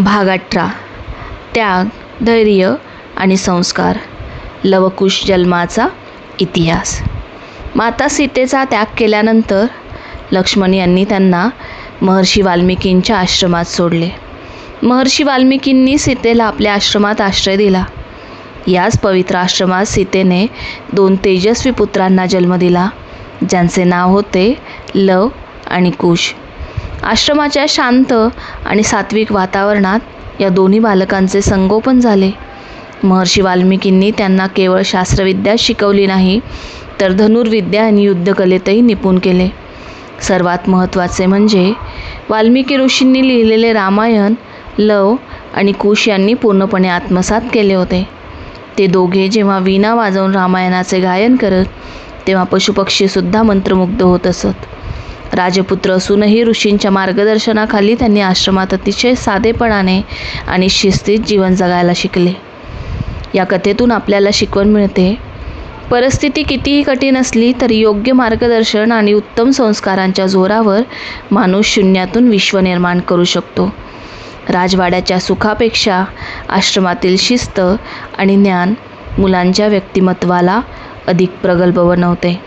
भाग 18. त्याग, धैर्य आणि संस्कार. लवकुश जन्माचा इतिहास. माता सीतेचा त्याग केल्यानंतर लक्ष्मण यांनी त्यांना महर्षी वाल्मिकींच्या आश्रमात सोडले. महर्षी वाल्मिकींनी सीतेला आपल्या आश्रमात आश्रय दिला. याच पवित्र आश्रमात सीतेने 2 तेजस्वी पुत्रांना जन्म दिला, ज्यांचे नाव होते लव आणि कुश. आश्रमाच्या शांत आणि सात्विक वातावरणात या दोन्ही बालकांचे संगोपन झाले. महर्षी वाल्मिकींनी त्यांना केवळ शास्त्रविद्या शिकवली नाही, तर धनुर्विद्या आणि युद्धकलेतही निपुण केले. सर्वात महत्त्वाचे म्हणजे वाल्मिकी ऋषींनी लिहिलेले रामायण लव आणि कुश यांनी पूर्णपणे आत्मसात केले होते. ते दोघे जेव्हा वीणा वाजवून रामायणाचे गायन करत, तेव्हा पशुपक्षीसुद्धा मंत्रमुग्ध होत असत. राजपुत्र असूनही ऋषींच्या मार्गदर्शनाखाली त्यांनी आश्रमात अतिशय साधेपणाने आणि शिस्तीत जीवन जगायला शिकले. या कथेतून आपल्याला शिकवण मिळते, परिस्थिती कितीही कठीण असली तरी योग्य मार्गदर्शन आणि उत्तम संस्कारांच्या जोरावर माणूस शून्यातून विश्व निर्माण करू शकतो. राजवाड्याच्या सुखापेक्षा आश्रमातील शिस्त आणि ज्ञान मुलांच्या व्यक्तिमत्वाला अधिक प्रगल्भ बनवते.